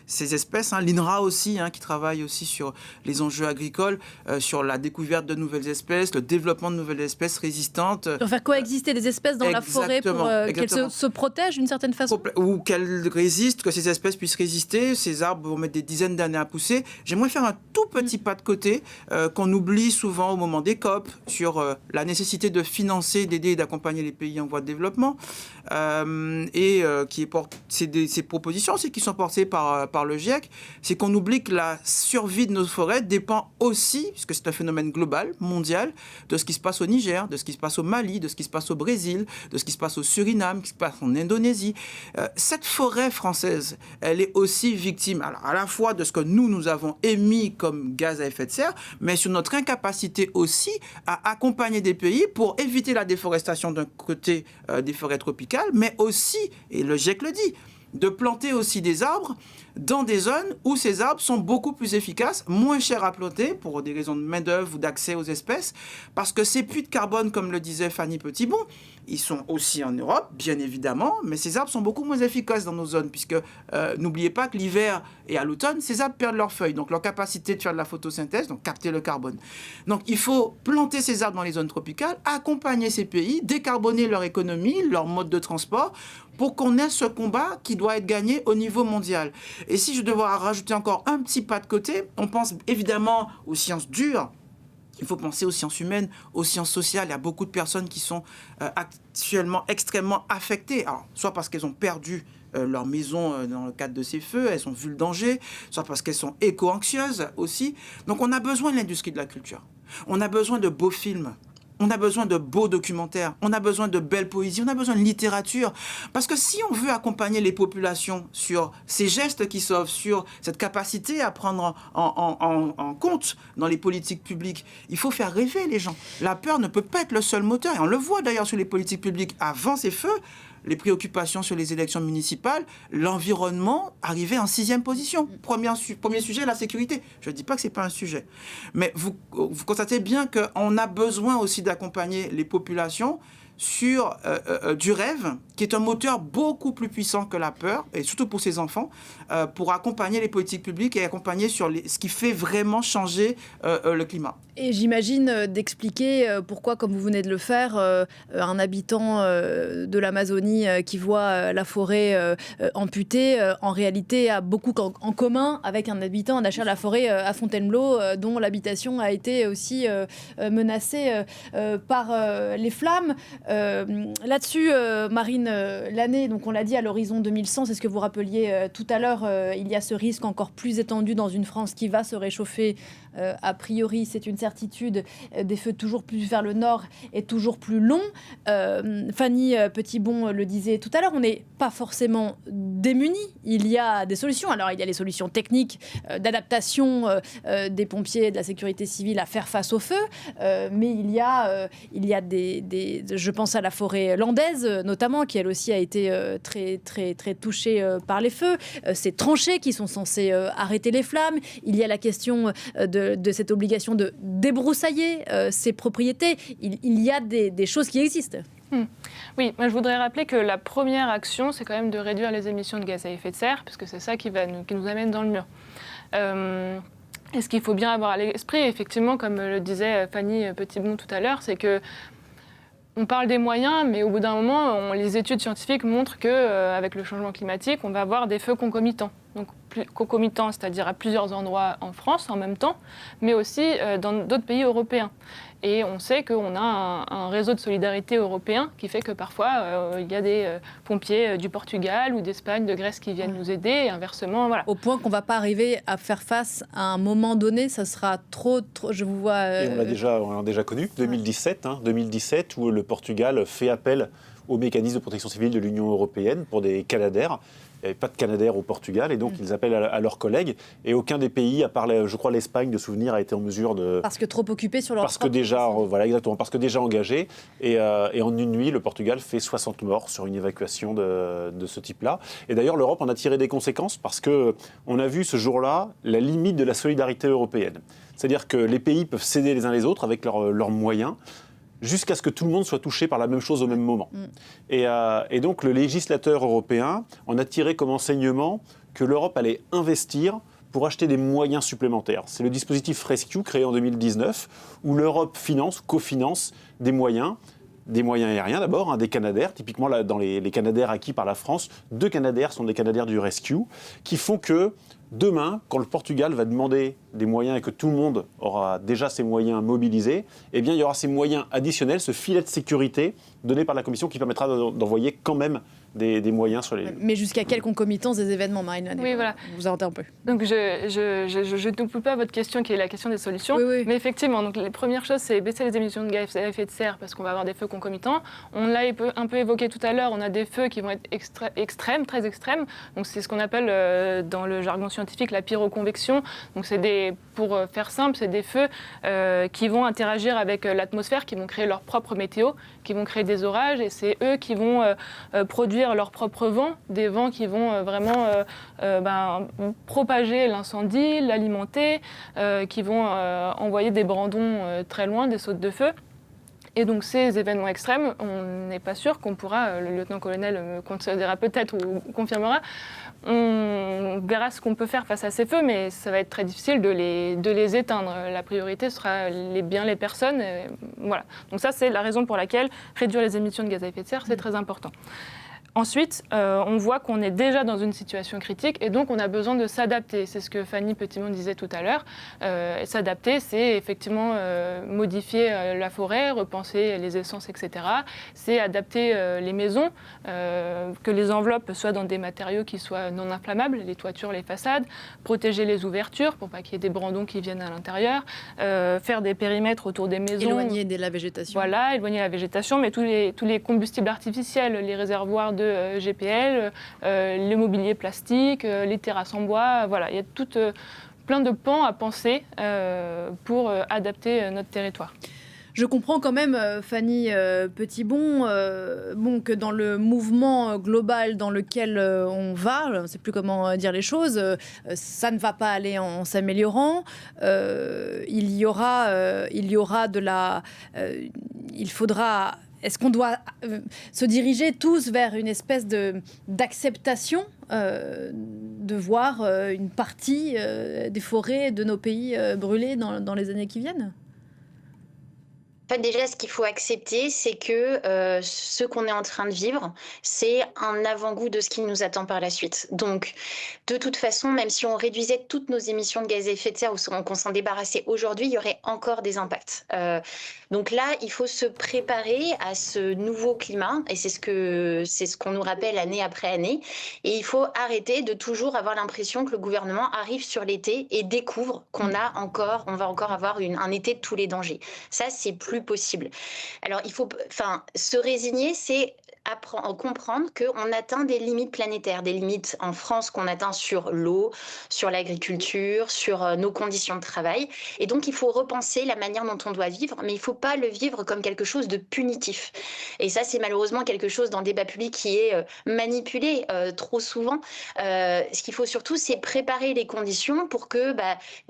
ces espèces, l'INRA aussi, qui travaille aussi sur les enjeux agricoles, sur la découverte de nouvelles espèces, le développement de nouvelles espèces résistantes. Pour faire coexister des espèces dans la forêt pour qu'elles se protègent d'une certaine façon? Ou qu'elles résistent, que ces espèces puissent résister. Ces arbres vont mettre des dizaines d'années à pousser. J'aimerais faire un tout petit pas de côté qu'on oublie souvent au moment des COP sur la nécessité de financer, d'aider et d'accompagner les pays en voie de développement. Ces propositions aussi qui sont portées par le GIEC, c'est qu'on oublie que la survie de nos forêts dépend aussi, puisque c'est un phénomène global, mondial, de ce qui se passe au Niger, de ce qui se passe au Mali, de ce qui se passe au Brésil, de ce qui se passe au Suriname, qui se passe en Indonésie. Cette forêt française, elle est aussi victime, alors, à la fois de ce que nous avons émis comme gaz à effet de serre, mais sur notre incapacité aussi à accompagner des pays pour éviter la déforestation d'un côté des forêts tropicales, mais aussi, et le GIEC le dit, de planter aussi des arbres dans des zones où ces arbres sont beaucoup plus efficaces, moins chers à planter pour des raisons de main-d'œuvre ou d'accès aux espèces, parce que ces puits de carbone, comme le disait Fanny Petitbon, ils sont aussi en Europe, bien évidemment, mais ces arbres sont beaucoup moins efficaces dans nos zones, puisque n'oubliez pas que l'hiver et à l'automne, ces arbres perdent leurs feuilles, donc leur capacité de faire de la photosynthèse, donc capter le carbone. Donc il faut planter ces arbres dans les zones tropicales, accompagner ces pays, décarboner leur économie, leur mode de transport, pour qu'on ait ce combat qui doit être gagné au niveau mondial. Et si je devais rajouter encore un petit pas de côté, on pense évidemment aux sciences dures. Il faut penser aux sciences humaines, aux sciences sociales. Il y a beaucoup de personnes qui sont actuellement extrêmement affectées. Alors, soit parce qu'elles ont perdu leur maison dans le cadre de ces feux, elles ont vu le danger, soit parce qu'elles sont éco-anxieuses aussi. Donc on a besoin de l'industrie de la culture. On a besoin de beaux films. On a besoin de beaux documentaires, on a besoin de belles poésies, on a besoin de littérature. Parce que si on veut accompagner les populations sur ces gestes qui sauvent, sur cette capacité à prendre en compte dans les politiques publiques, il faut faire rêver les gens. La peur ne peut pas être le seul moteur. Et on le voit d'ailleurs sur les politiques publiques. Avant ces feux, les préoccupations sur les élections municipales, l'environnement arrivait en 6e position. Premier sujet, la sécurité. Je ne dis pas que ce n'est pas un sujet. Mais vous constatez bien qu'on a besoin aussi d'accompagner les populations sur du rêve, qui est un moteur beaucoup plus puissant que la peur, et surtout pour ces enfants, pour accompagner les politiques publiques et accompagner sur ce qui fait vraiment changer le climat. Et j'imagine d'expliquer pourquoi, comme vous venez de le faire, un habitant de l'Amazonie qui voit la forêt amputée, en réalité a beaucoup en commun avec un habitant d'Achères-la-Forêt à Fontainebleau, dont l'habitation a été aussi menacée par les flammes. Là-dessus, Marine Lanné, donc on l'a dit à l'horizon 2100, c'est ce que vous rappeliez tout à l'heure, il y a ce risque encore plus étendu dans une France qui va se réchauffer. A priori, c'est une certitude, des feux toujours plus vers le nord et toujours plus longs. Fanny Petitbon le disait tout à l'heure, on n'est pas forcément démunis. Il y a des solutions. Alors, il y a les solutions techniques d'adaptation des pompiers et de la sécurité civile à faire face au feu, mais il y a je pense à la forêt landaise, notamment, qui elle aussi a été très, très, très touchée par les feux. Ces tranchées qui sont censées arrêter les flammes. Il y a la question de cette obligation de débroussailler ces propriétés. Il y a des choses qui existent. Oui, moi je voudrais rappeler que la première action, c'est quand même de réduire les émissions de gaz à effet de serre, puisque c'est ça qui nous amène dans le mur. Et ce qu'il faut bien avoir à l'esprit, effectivement, comme le disait Fanny Petitbon tout à l'heure, c'est que on parle des moyens, mais au bout d'un moment, les études scientifiques montrent qu'avec le changement climatique, on va avoir des feux concomitants. Donc concomitants, c'est-à-dire à plusieurs endroits en France en même temps, mais aussi dans d'autres pays européens. Et on sait qu'on a un réseau de solidarité européen qui fait que parfois, il y a des pompiers du Portugal ou d'Espagne, de Grèce qui viennent nous aider, et inversement, voilà. Au point qu'on ne va pas arriver à faire face à un moment donné, ça sera trop je vous vois... Et on l'a déjà connu, 2017, où le Portugal fait appel au mécanisme de protection civile de l'Union européenne pour des Canadair. Il n'y avait pas de Canadair au Portugal, et donc ils appellent à leurs collègues. Et aucun des pays, à part, je crois, l'Espagne, de souvenir, a été en mesure de... Parce que trop occupés sur leur... Parce que déjà engagé. Et en une nuit, le Portugal fait 60 morts sur une évacuation de ce type-là. Et d'ailleurs, l'Europe en a tiré des conséquences, parce qu'on a vu ce jour-là la limite de la solidarité européenne. C'est-à-dire que les pays peuvent s'aider les uns les autres avec leurs moyens, jusqu'à ce que tout le monde soit touché par la même chose au même moment. Et donc le législateur européen en a tiré comme enseignement que l'Europe allait investir pour acheter des moyens supplémentaires. C'est le dispositif Rescue créé en 2019, où l'Europe cofinance des moyens aériens d'abord, des Canadair. Typiquement, là, dans les Canadair acquis par la France, 2 Canadair sont des Canadair du Rescue, qui font que demain, quand le Portugal va demander des moyens et que tout le monde aura déjà ces moyens mobilisés, eh bien, il y aura ces moyens additionnels, ce filet de sécurité donné par la Commission qui permettra d'envoyer quand même des moyens sur les... Mais jusqu'à quelle concomitance des événements, Marine Lanné? Oui, voilà. Vous arrêtez un peu. Donc je ne coupe pas votre question qui est la question des solutions. Oui. Mais effectivement, donc, les premières choses, c'est baisser les émissions de gaz à effet de serre parce qu'on va avoir des feux concomitants. On l'a un peu évoqué tout à l'heure, on a des feux qui vont être extrêmes, très extrêmes. Donc c'est ce qu'on appelle dans le jargon scientifique la pyroconvection. Donc pour faire simple, c'est des feux qui vont interagir avec l'atmosphère, qui vont créer leur propre météo, qui vont créer des orages, et c'est eux qui vont produire leur propre vent, des vents qui vont vraiment propager l'incendie, l'alimenter, qui vont envoyer des brandons très loin, des sautes de feu. Et donc ces événements extrêmes, on n'est pas sûr qu'on pourra, le lieutenant-colonel me considérera peut-être ou confirmera, on verra ce qu'on peut faire face à ces feux, mais ça va être très difficile de les éteindre. La priorité sera les personnes. Voilà. Donc ça, c'est la raison pour laquelle réduire les émissions de gaz à effet de serre, c'est très important. Ensuite, on voit qu'on est déjà dans une situation critique et donc on a besoin de s'adapter. C'est ce que Fanny Petitbon disait tout à l'heure. S'adapter, c'est effectivement modifier la forêt, repenser les essences, etc. C'est adapter les maisons, que les enveloppes soient dans des matériaux qui soient non inflammables, les toitures, les façades, protéger les ouvertures pour pas qu'il y ait des brandons qui viennent à l'intérieur, faire des périmètres autour des maisons. Éloigner de la végétation. Voilà, éloigner la végétation, mais tous les combustibles artificiels, les réservoirs de GPL, le mobilier plastique, les terrasses en bois, voilà, il y a plein de pans à penser pour adapter notre territoire. Je comprends quand même, Fanny Petitbon, que dans le mouvement global dans lequel on va, je ne sais plus comment dire les choses, ça ne va pas aller en s'améliorant. Il faudra... Est-ce qu'on doit se diriger tous vers une espèce d'acceptation de voir une partie des forêts de nos pays brûler dans les années qui viennent ? En fait, déjà, ce qu'il faut accepter, c'est que ce qu'on est en train de vivre, c'est un avant-goût de ce qui nous attend par la suite. Donc, de toute façon, même si on réduisait toutes nos émissions de gaz à effet de serre ou qu'on s'en débarrassait aujourd'hui, il y aurait encore des impacts. Donc là, il faut se préparer à ce nouveau climat, et c'est ce qu'on nous rappelle année après année. Et il faut arrêter de toujours avoir l'impression que le gouvernement arrive sur l'été et découvre on va encore avoir un été de tous les dangers. Ça, c'est plus possible. Alors, il faut, se résigner, c'est comprendre qu'on atteint des limites planétaires, des limites en France qu'on atteint sur l'eau, sur l'agriculture, sur nos conditions de travail. Et donc, il faut repenser la manière dont on doit vivre, mais il ne faut pas le vivre comme quelque chose de punitif. Et ça, c'est malheureusement quelque chose dans le débat public qui est manipulé trop souvent. Ce qu'il faut surtout, c'est préparer les conditions pour que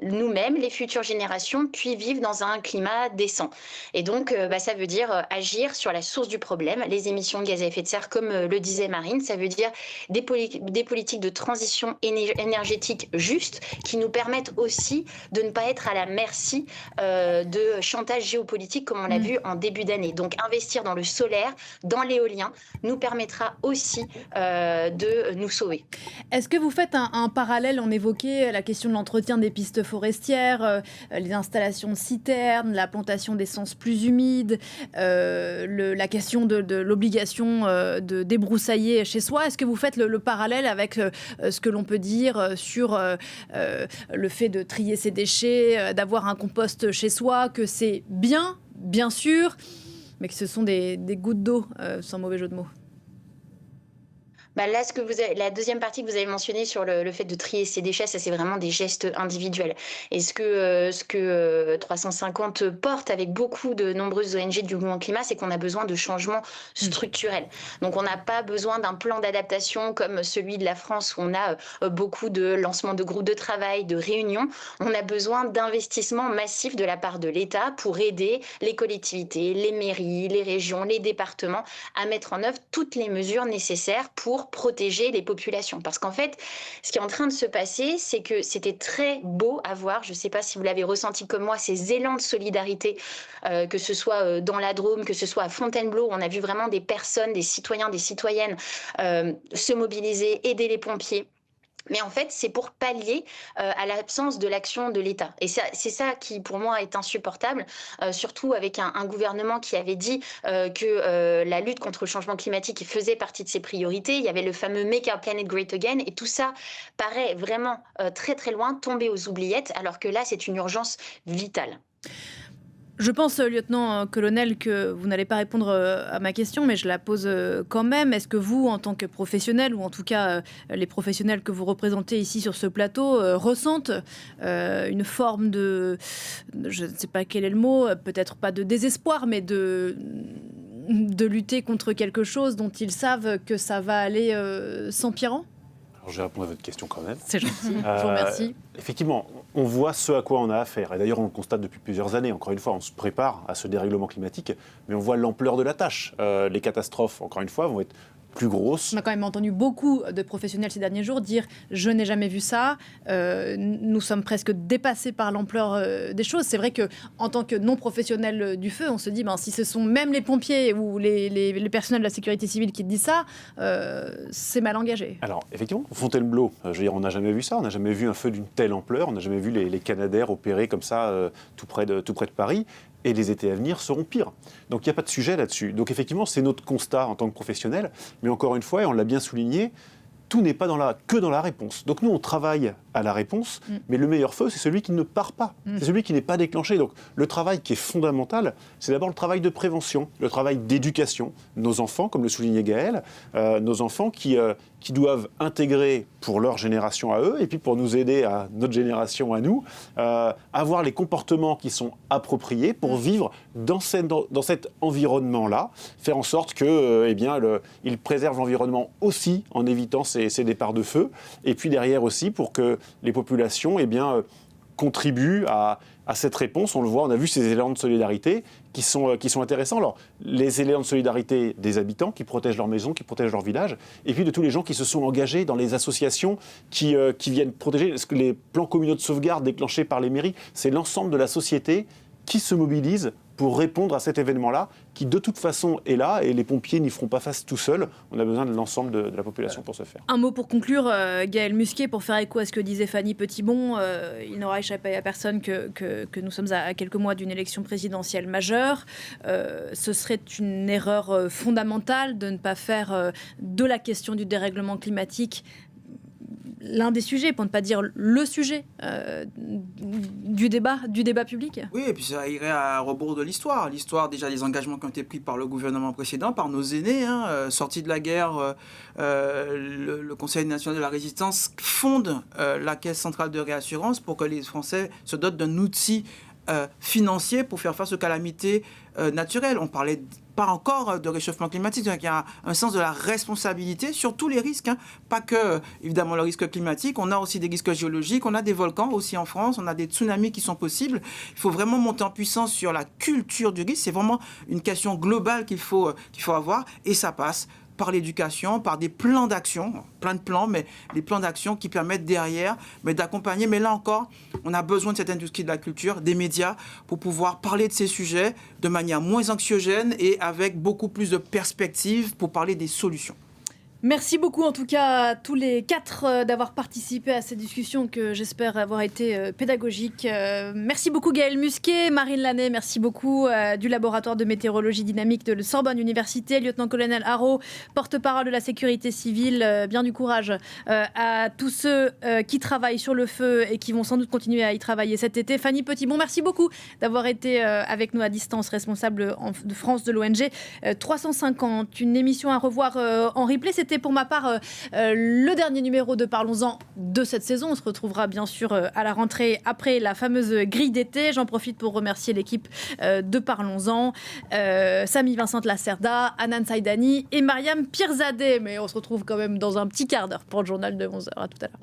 nous-mêmes, les futures générations, puissent vivre dans un climat décent. Et donc, ça veut dire agir sur la source du problème, les émissions de gaz à effet de serre, comme le disait Marine. Ça veut dire des politiques de transition énergétique justes qui nous permettent aussi de ne pas être à la merci de chantage géopolitique comme on l'a vu en début d'année. Donc, investir dans le solaire, dans l'éolien, nous permettra aussi de nous sauver. Est-ce que vous faites un parallèle? On évoquait la question de l'entretien des pistes forestières, les installations de citernes, la plantation d'essences plus humides, la question de l'obligation de débroussailler chez soi. Est-ce que vous faites le parallèle avec ce que l'on peut dire sur le fait de trier ses déchets, d'avoir un compost chez soi, que c'est bien sûr, mais que ce sont des gouttes d'eau, sans mauvais jeu de mots? Là, la deuxième partie que vous avez mentionnée sur le fait de trier ses déchets, ça c'est vraiment des gestes individuels. Et ce que 350 porte avec beaucoup de nombreuses ONG du mouvement climat, c'est qu'on a besoin de changements structurels. Donc on n'a pas besoin d'un plan d'adaptation comme celui de la France où on a beaucoup de lancements de groupes de travail, de réunions. On a besoin d'investissements massifs de la part de l'État pour aider les collectivités, les mairies, les régions, les départements à mettre en œuvre toutes les mesures nécessaires pour protéger les populations. Parce qu'en fait, ce qui est en train de se passer, c'est que c'était très beau à voir, je ne sais pas si vous l'avez ressenti comme moi, ces élans de solidarité, que ce soit dans la Drôme, que ce soit à Fontainebleau, on a vu vraiment des personnes, des citoyens, des citoyennes se mobiliser, aider les pompiers. Mais en fait, c'est pour pallier à l'absence de l'action de l'État. Et c'est ça qui, pour moi, est insupportable, surtout avec un gouvernement qui avait dit que la lutte contre le changement climatique faisait partie de ses priorités. Il y avait le fameux « Make our planet great again » et tout ça paraît vraiment très très loin, tombé aux oubliettes, alors que là, c'est une urgence vitale. Je pense, lieutenant-colonel, que vous n'allez pas répondre à ma question, mais je la pose quand même. Est-ce que vous, en tant que professionnel, ou en tout cas les professionnels que vous représentez ici sur ce plateau, ressentent une forme de, je ne sais pas quel est le mot, peut-être pas de désespoir, mais de lutter contre quelque chose dont ils savent que ça va aller s'empirant? Alors, je vais répondre à votre question quand même. C'est gentil, je vous remercie. Effectivement, on voit ce à quoi on a affaire. Et d'ailleurs, on le constate depuis plusieurs années. Encore une fois, on se prépare à ce dérèglement climatique, mais on voit l'ampleur de la tâche. Les catastrophes, encore une fois, vont être plus grosses. On a quand même entendu beaucoup de professionnels ces derniers jours dire « je n'ai jamais vu ça ». Nous sommes presque dépassés par l'ampleur des choses. C'est vrai qu'en tant que non-professionnel du feu, on se dit si ce sont même les pompiers ou les personnels de la sécurité civile qui disent ça, c'est mal engagé. Alors, effectivement, Fontainebleau, je veux dire, on n'a jamais vu ça. On n'a jamais vu un feu d'une telle ampleur. On n'a jamais vu les Canadair opérer comme ça tout près de Paris. Et les étés à venir seront pires. Donc il n'y a pas de sujet là-dessus. Donc effectivement, c'est notre constat en tant que professionnel. Mais encore une fois, et on l'a bien souligné, tout n'est pas que dans la réponse. Donc nous, on travaille à la réponse, mais le meilleur feu, c'est celui qui ne part pas. C'est celui qui n'est pas déclenché. Donc le travail qui est fondamental, c'est d'abord le travail de prévention, le travail d'éducation. Nos enfants, comme le soulignait Gaël, nos enfants qui doivent intégrer pour leur génération à eux, et puis pour nous aider à notre génération à nous, avoir les comportements qui sont appropriés pour vivre dans cet environnement-là, faire en sorte que, ils préservent l'environnement aussi en évitant ces départs de feu, et puis derrière aussi pour que les populations contribuent à cette réponse. On le voit, on a vu ces élans de solidarité qui sont intéressants. Alors, les élans de solidarité des habitants qui protègent leur maison, qui protègent leur village, et puis de tous les gens qui se sont engagés dans les associations qui viennent protéger. Les plans communaux de sauvegarde déclenchés par les mairies, c'est l'ensemble de la société qui se mobilise pour répondre à cet événement-là, qui de toute façon est là, et les pompiers n'y feront pas face tout seuls. On a besoin de l'ensemble de la population pour ce faire. Un mot pour conclure, Gaël Musquet, pour faire écho à ce que disait Fanny Petitbon, il n'aura échappé à personne que nous sommes à quelques mois d'une élection présidentielle majeure. Ce serait une erreur fondamentale de ne pas faire de la question du dérèglement climatique l'un des sujets, pour ne pas dire le sujet du débat public. Oui, et puis ça irait à rebours de l'histoire. L'histoire, déjà, des engagements qui ont été pris par le gouvernement précédent, par nos aînés, sortis de la guerre, le Conseil national de la résistance fonde la Caisse centrale de réassurance pour que les Français se dotent d'un outil financier pour faire face aux calamités naturelles. On parlait pas encore de réchauffement climatique, donc il y a un sens de la responsabilité sur tous les risques, pas que, évidemment, le risque climatique, on a aussi des risques géologiques, on a des volcans aussi en France, on a des tsunamis qui sont possibles. Il faut vraiment monter en puissance sur la culture du risque, c'est vraiment une question globale qu'il faut avoir, et ça passe par l'éducation, par des plans d'action, plein de plans, mais des plans d'action qui permettent derrière d'accompagner. Mais là encore, on a besoin de cette industrie de la culture, des médias, pour pouvoir parler de ces sujets de manière moins anxiogène et avec beaucoup plus de perspectives pour parler des solutions. Merci beaucoup en tout cas à tous les quatre d'avoir participé à cette discussion que j'espère avoir été pédagogique. Merci beaucoup Gaël Musquet, Marine Lannet, merci beaucoup du laboratoire de météorologie dynamique de Sorbonne Université, lieutenant-colonel Haro, porte-parole de la sécurité civile, bien du courage à tous ceux qui travaillent sur le feu et qui vont sans doute continuer à y travailler cet été. Fanny Petitbon, merci beaucoup d'avoir été avec nous à distance, responsable de France de l'ONG 350, une émission à revoir en replay. C'était pour ma part le dernier numéro de Parlons-en de cette saison. On se retrouvera bien sûr à la rentrée après la fameuse grille d'été. J'en profite pour remercier l'équipe de Parlons-en, Samy Vincent Lacerda, Anan Saïdani et Mariam Pirzadeh. Mais on se retrouve quand même dans un petit quart d'heure pour le journal de 11h. À tout à l'heure.